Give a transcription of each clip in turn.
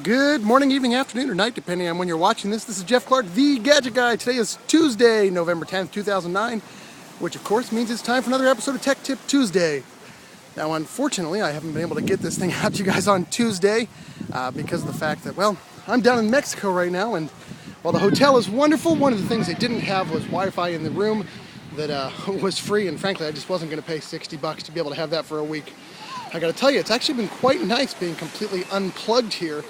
Good morning, evening, afternoon, or night, depending on when you're watching this. This is Jeff Clark, the Gadget Guy. Today is Tuesday, November 10th, 2009, which of course means it's time for another episode of Tech Tip Tuesday. Now, unfortunately, I haven't been able to get this thing out to you guys on Tuesday because of the fact that, well, I'm down in Mexico right now, and while the hotel is wonderful, one of the things they didn't have was Wi-Fi in the room that was free, and frankly, I just wasn't going to pay $60 to be able to have that for a week. I got to tell you, it's actually been quite nice being completely unplugged here.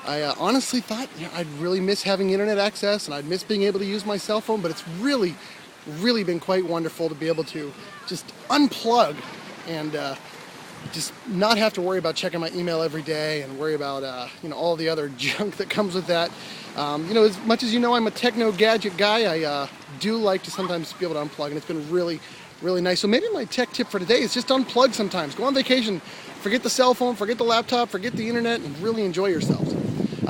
I honestly thought I'd really miss having internet access and I'd miss being able to use my cell phone, but it's really been quite wonderful to be able to just unplug and just not have to worry about checking my email every day and worry about all the other junk that comes with that. As much as I'm a techno gadget guy, I do like to sometimes be able to unplug, and it's been really nice. So maybe my tech tip for today is just unplug sometimes. Go on vacation, forget the cell phone, forget the laptop, forget the internet, and really enjoy yourselves.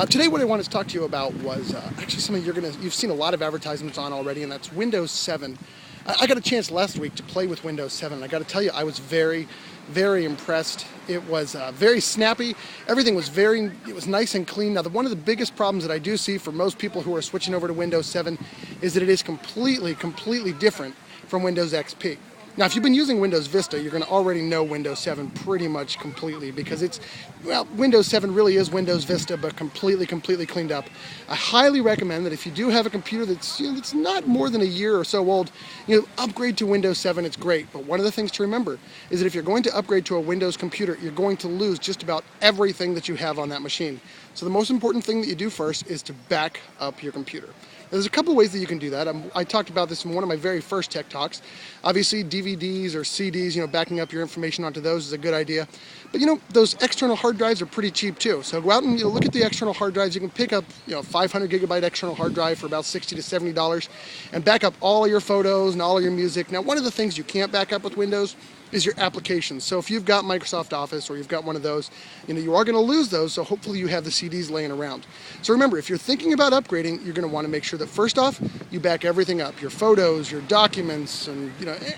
Today what I wanted to talk to you about was actually something you've seen a lot of advertisements on already, and that's Windows 7. I got a chance last week to play with Windows 7, and I got to tell you, I was very impressed. It was very snappy. Everything was it was nice and clean. Now, one of the biggest problems that I do see for most people who are switching over to Windows 7 is that it is completely different from Windows XP. Now, if you've been using Windows Vista, you're going to already know Windows 7 pretty much completely because Windows 7 really is Windows Vista, but completely cleaned up. I highly recommend that if you do have a computer that's not more than a year or so old, upgrade to Windows 7. It's great, but one of the things to remember is that if you're going to upgrade to a Windows computer, you're going to lose just about everything that you have on that machine. So the most important thing that you do first is to back up your computer. There's a couple ways that you can do that. I talked about this in one of my very first tech talks. Obviously, DVDs or CDs, backing up your information onto those is a good idea. But those external hard drives are pretty cheap too. So go out and look at the external hard drives. You can pick up 500 gigabyte external hard drive for about $60 to $70 and back up all of your photos and all of your music. Now, one of the things you can't back up with Windows is your applications. So if you've got Microsoft Office or you've got one of those, you are going to lose those, so hopefully you have the CDs laying around. So remember, if you're thinking about upgrading, you're going to want to make sure that first off, you back everything up, your photos, your documents, and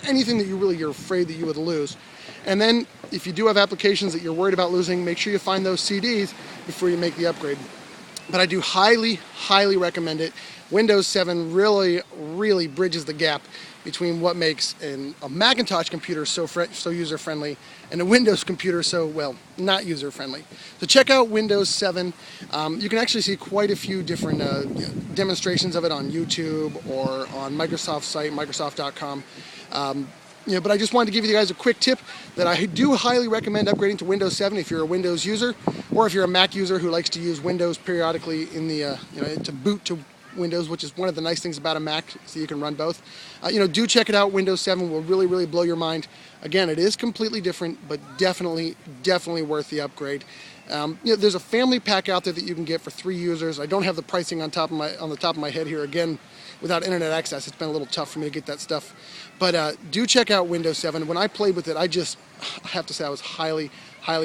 anything that you're afraid that you would lose. And then if you do have applications that you're worried about losing, make sure you find those CDs before you make the upgrade. But I do highly recommend it. Windows 7 really bridges the gap between what makes a Macintosh computer so user-friendly and a Windows computer so, not user-friendly. So check out Windows 7. You can actually see quite a few different demonstrations of it on YouTube or on Microsoft's site, Microsoft.com. But I just wanted to give you guys a quick tip that I do highly recommend upgrading to Windows 7 if you're a Windows user, or if you're a Mac user who likes to use Windows periodically in the to boot to Windows, which is one of the nice things about a Mac, so you can run both. Do check it out. Windows 7 will really blow your mind. Again, it is completely different, but definitely worth the upgrade. There's a family pack out there that you can get for 3 users. I don't have the pricing on the top of my head here. Again, without internet access, it's been a little tough for me to get that stuff. But do check out Windows 7. When I played with it, I have to say I was highly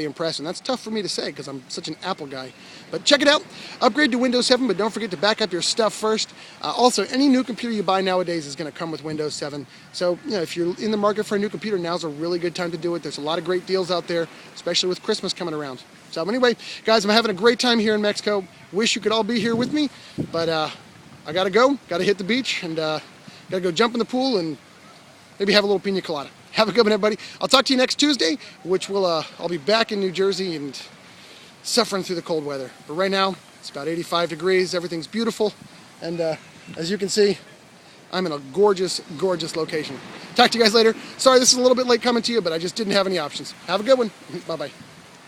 impressed, and that's tough for me to say because I'm such an Apple guy. But check it out. Upgrade to Windows 7, but don't forget to back up your stuff first. Also, any new computer you buy nowadays is going to come with Windows 7. So, if you're in the market for a new computer, now's a really good time to do it. There's a lot of great deals out there, especially with Christmas coming around. So anyway, guys, I'm having a great time here in Mexico. Wish you could all be here with me, but I got to hit the beach, and got to go jump in the pool and maybe have a little pina colada. Have a good one, everybody. I'll talk to you next Tuesday, which I'll be back in New Jersey and suffering through the cold weather. But right now, it's about 85 degrees. Everything's beautiful. And as you can see, I'm in a gorgeous location. Talk to you guys later. Sorry this is a little bit late coming to you, but I just didn't have any options. Have a good one. Bye-bye.